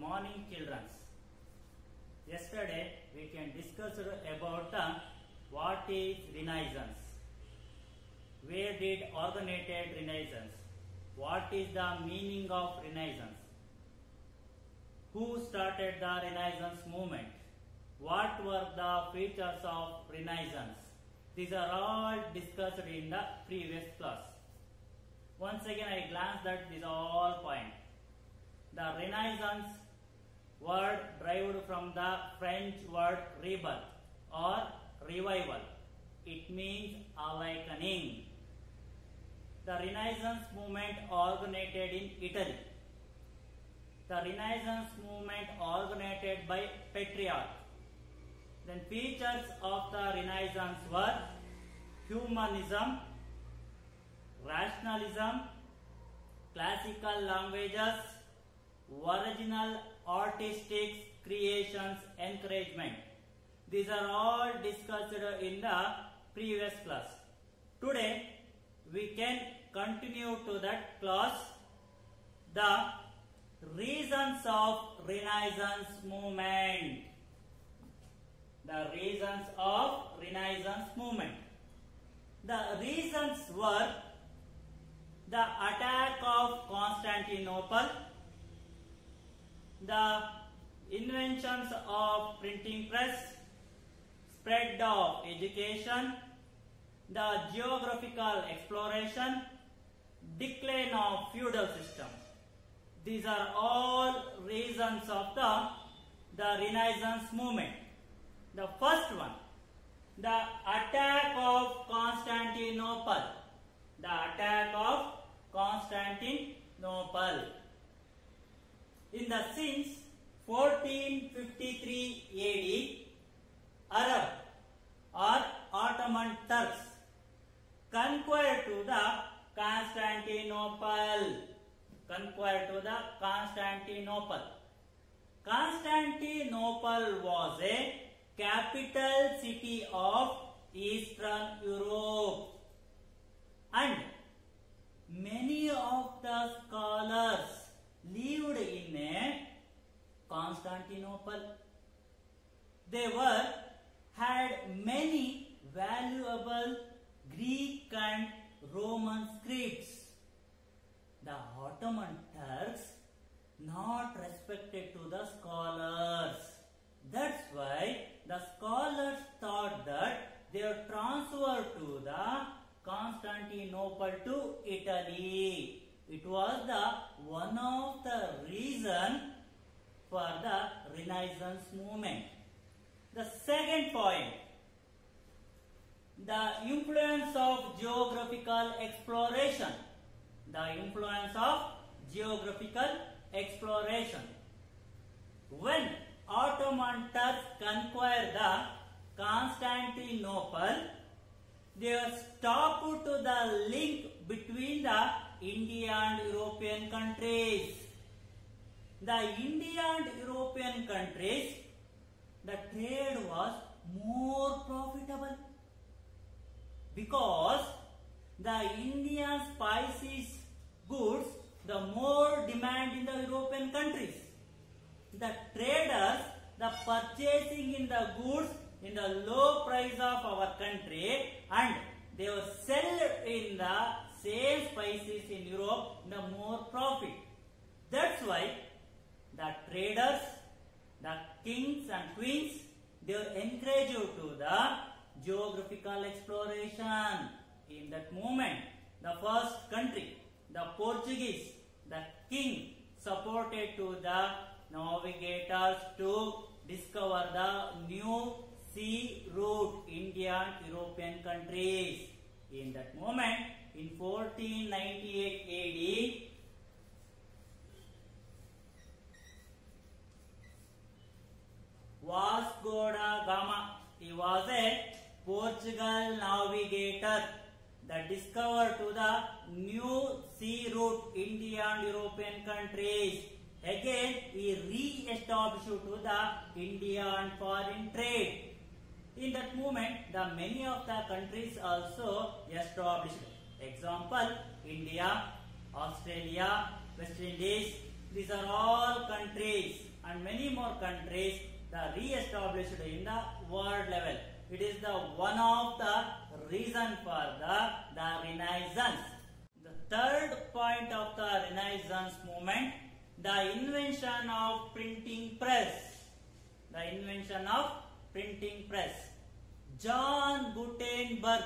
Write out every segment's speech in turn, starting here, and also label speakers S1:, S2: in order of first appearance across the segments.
S1: morning, children. Yesterday we can discuss about what is Renaissance. Where did originated Renaissance? What is the meaning of Renaissance? Who started the Renaissance movement? What were the features of Renaissance? These are all discussed in the previous class. Once again I glanced at these all points. The Renaissance word derived from the French word rebirth or revival. It means awakening. The Renaissance movement originated in Italy. The Renaissance movement originated by Petrarch. Then features of the Renaissance were humanism, rationalism, classical languages, original artistic creations encouragement. These are all discussed in the previous class. Today we can continue to that class. The reasons of Renaissance movement. The reasons of Renaissance movement. The reasons were the attack of Constantinople, the inventions of printing press, spread of education, the geographical exploration, decline of feudal system. These are all reasons of the Renaissance movement. The first one, the attack of Constantinople. The attack of Constantinople. In the since 1453 AD, Arab or Ottoman Turks conquered to the Constantinople. Constantinople was a capital city of Eastern Europe, and many of the scholars lived in a Constantinople. They had many valuable Greek and Roman scripts. The Ottoman Turks not respected to the scholars. That's why the scholars thought that they were transferred to the Constantinople to Italy. It was one of the reason for the Renaissance movement. The second point, the influence of geographical exploration. The influence of geographical exploration. When Ottoman Turks conquered the Constantinople, they stopped to the link between the India and European countries. The India and European countries, the trade was more profitable because the Indian spices goods, the more demand in the European countries. The traders, the purchasing in the goods in the low price of our country, and they will sell in the same spices in Europe in the more profit. That's why the traders, the kings and queens, they were encouraged to the geographical exploration. In that moment, the first country, the Portuguese, the king supported to the navigators to discover the new sea route, India and European countries. In that moment, in 1498 AD, Vasco da Gama, he was a Portugal navigator that discovered to the new sea route, India and European countries. Again, he re-established to the India and foreign trade. In that moment, the many of the countries also established. Example, India, Australia, West Indies. These are all countries, and many more countries the re-established in the world level. It is the one of the reason for the Renaissance. The third point of the Renaissance movement, the invention of printing press. The invention of printing press. John Gutenberg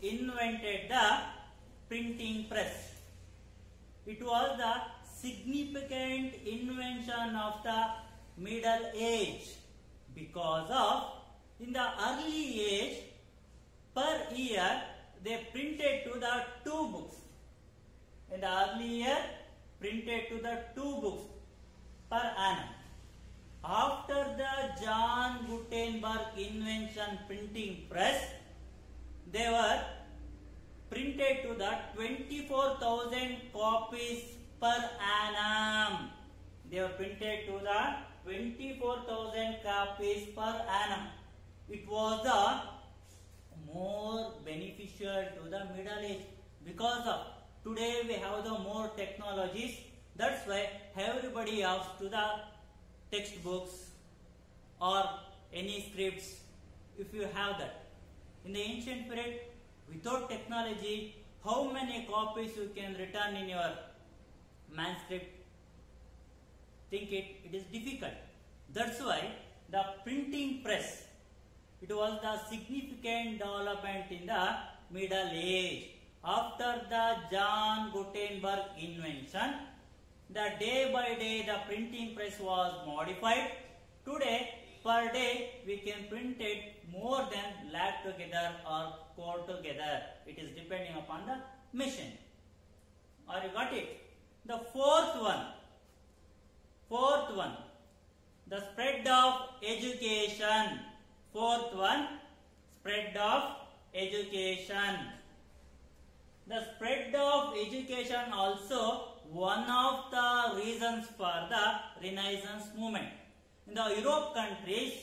S1: invented the printing press. It was the significant invention of the Middle Age because of in the early age per year they printed to the 2 books. In the early year printed to the 2 books per annum. After the John Gutenberg invention printing press, they were printed to the 24,000 copies per annum. They were printed to the 24,000 copies per annum. It was the more beneficial to the Middle Age because of today we have the more technologies. That's why everybody has to the textbooks or any scripts if you have that. In the ancient period, without technology, how many copies you can return in your manuscript? Think it is difficult. That's why the printing press, it was the significant development in the Middle Age. After the John Gutenberg invention, the day by day the printing press was modified. Today, per day, we can print it more than lakh together or core together. It is depending upon the machine. Or you got it? The fourth one, the spread of education. Fourth one, spread of education. The spread of education also one of the reasons for the Renaissance movement. In the Europe countries,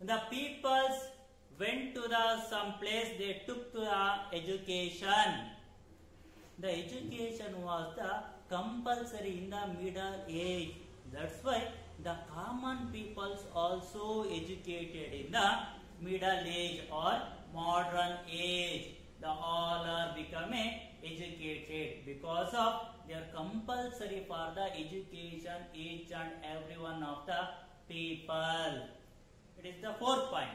S1: the peoples went to the some place, they took to the education. The education was the compulsory in the Middle Age. That's why the common peoples also educated in the Middle Age or modern age. The all are becoming educated because of their compulsory for the education each and every one of the people. It is the fourth point.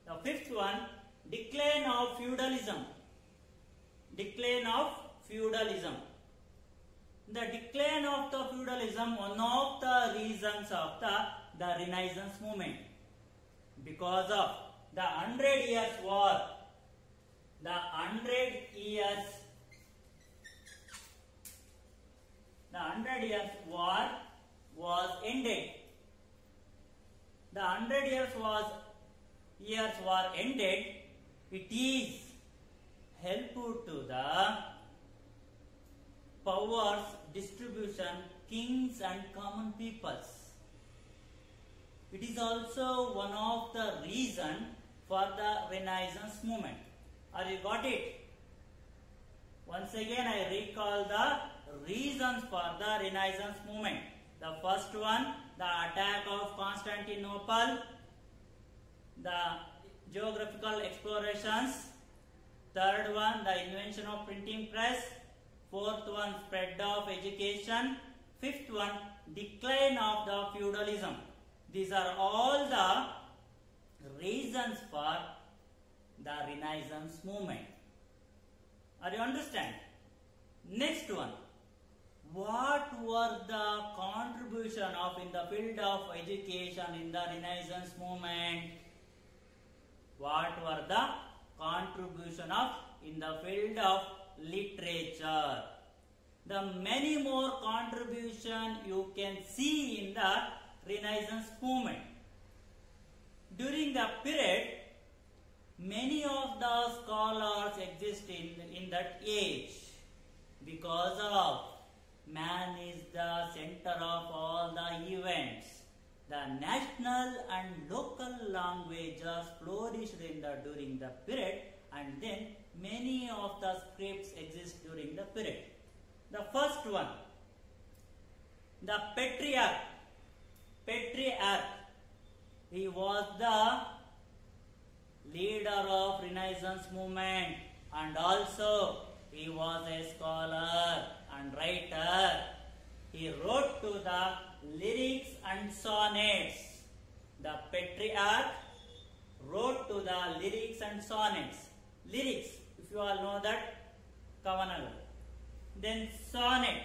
S1: The fifth one, decline of feudalism. Decline of feudalism. The decline of the feudalism, one of the reasons of the Renaissance movement. Because of the 100 Years' War. The 100 Years War was ended. The 100 Years' War ended. It is helpful to the powers distribution, kings and common peoples. It is also one of the reason for the Renaissance movement. Are you got it? Once again I recall the reasons for the Renaissance movement. The first one, the attack of Constantinople, the geographical explorations. Third one, the invention of printing press. Fourth one, spread of education. Fifth one, decline of the feudalism. These are all the reasons for the Renaissance movement. Are you understand? Next one, what were the contribution of in the field of education in the Renaissance movement? What were the contribution of in the field of literature? The many more contribution you can see in the Renaissance movement. During the period, many of the scholars exist in that age because of man is the center of all the events. The national and local languages flourished during the period, and then many of the scripts exist during the period. The first one, the Petrarch. Petrarch. He was the leader of Renaissance movement, and also he was a scholar and writer. He wrote to the lyrics and sonnets. The Petrarch wrote to the lyrics and sonnets. Lyrics, if you all know that, Kavanagal. Then sonnet,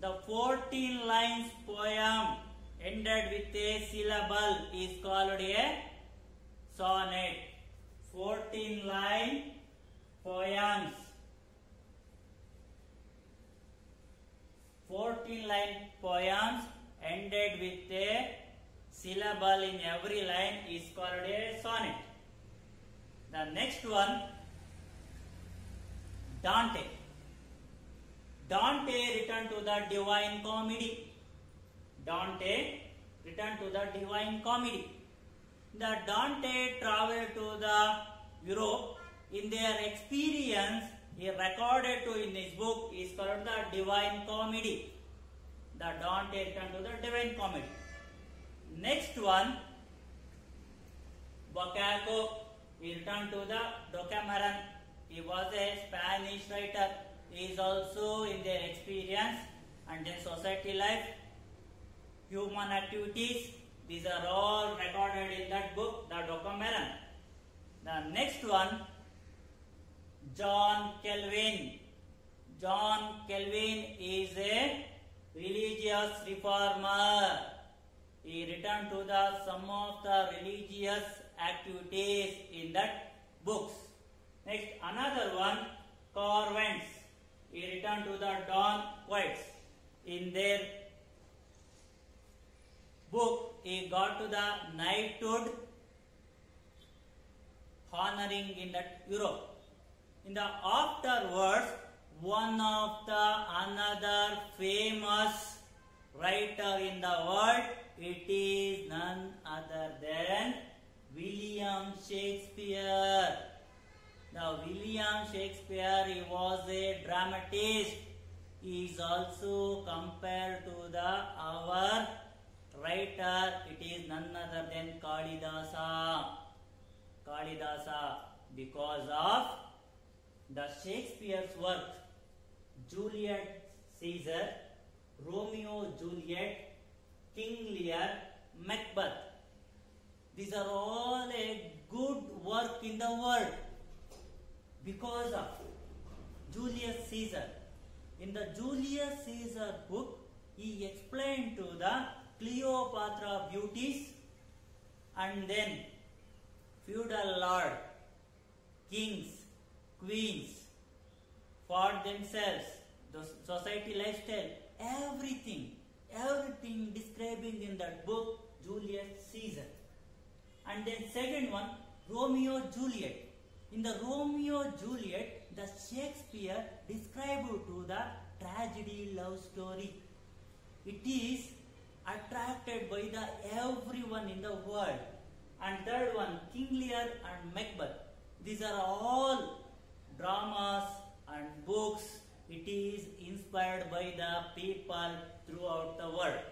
S1: the 14 lines poem ended with a syllable is called a sonnet. 14 line poems. 14 line poems ended with a syllable in every line is called a sonnet. The next one, Dante. Dante returned to the Divine Comedy. Dante returned to the Divine Comedy. The Dante traveled to the Europe. In their experience, he recorded to in his book is called the Divine Comedy. The Dante returned to the Divine Comedy. Next one, Boccaccio. He returned to the Decameron. He was a Spanish writer. He is also in their experience and then society life, human activities. These are all recorded in that book, the Decameron. The next one, John Calvin. John Calvin is a religious reformer. He returned to the some of the religious activities in that books. Next, another one, Corvents. He returned to the Don Quixote. In their book, he got to the knighthood, honoring in that Europe. In the afterwards, one of the another famous writer in the world, it is none other than William Shakespeare. Now, William Shakespeare, he was a dramatist. He is also compared to the our writer. It is none other than Kalidasa. Kalidasa, because of the Shakespeare's work, Juliet Caesar, Romeo Juliet, King Lear, Macbeth. These are all a good work in the world because of Julius Caesar. In the Julius Caesar book, he explained to the Cleopatra beauties, and then feudal lord, kings, queens fought themselves, the society lifestyle, everything describing in that book, Julius Caesar. And then second one, Romeo Juliet. In the Romeo Juliet, the Shakespeare described to the tragedy love story. It is attracted by the everyone in the world. And third one, King Lear and Macbeth. These are all dramas and books. It is inspired by the people throughout the world.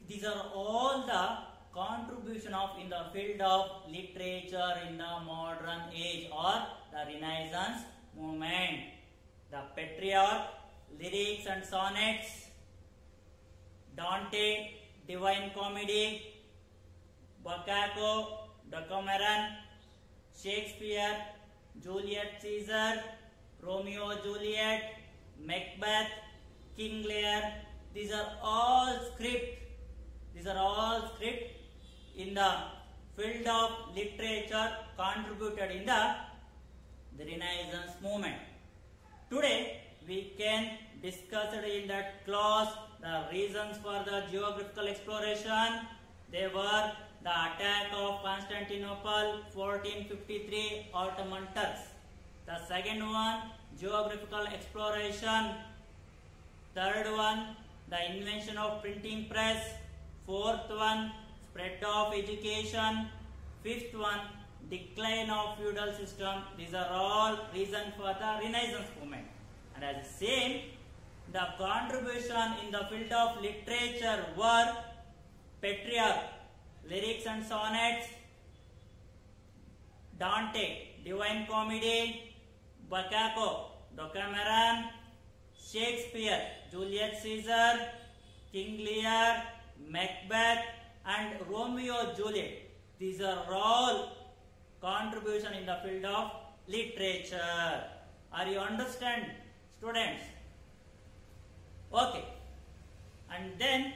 S1: These are all the contribution of in the field of literature in the modern age or the Renaissance movement. The Petrarch, lyrics and sonnets, Dante, Divine Comedy, Boccaccio, Decameron, Shakespeare, Julius Caesar, Romeo Juliet, Macbeth, King Lear. These are all script. These are all script in the field of literature contributed in the Renaissance movement. Today we can discuss it in that class the reasons for the geographical exploration. They were the attack of Constantinople 1453 Ottoman Turks. The second one, geographical exploration. Third one, the invention of printing press. Fourth one, spread of education. Fifth one, decline of feudal system. These are all reasons for the Renaissance movement. And as the same, The contribution in the field of literature were Petrarch, lyrics and sonnets, Dante, Divine Comedy, Boccaccio, Decameron, Shakespeare, Julius Caesar, King Lear, Macbeth, and Romeo Juliet. These are all contribution in the field of literature. Are you understand, students? Okay. And then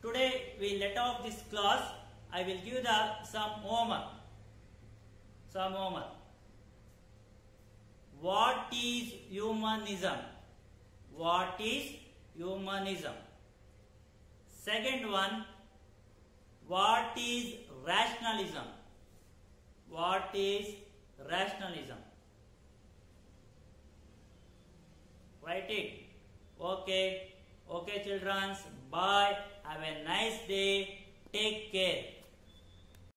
S1: today we let off this class. I will give some homework. What is humanism? What is humanism? Second one, what is rationalism? What is rationalism? Write it. Okay. Okay, children. Bye. Have a nice day. Take care.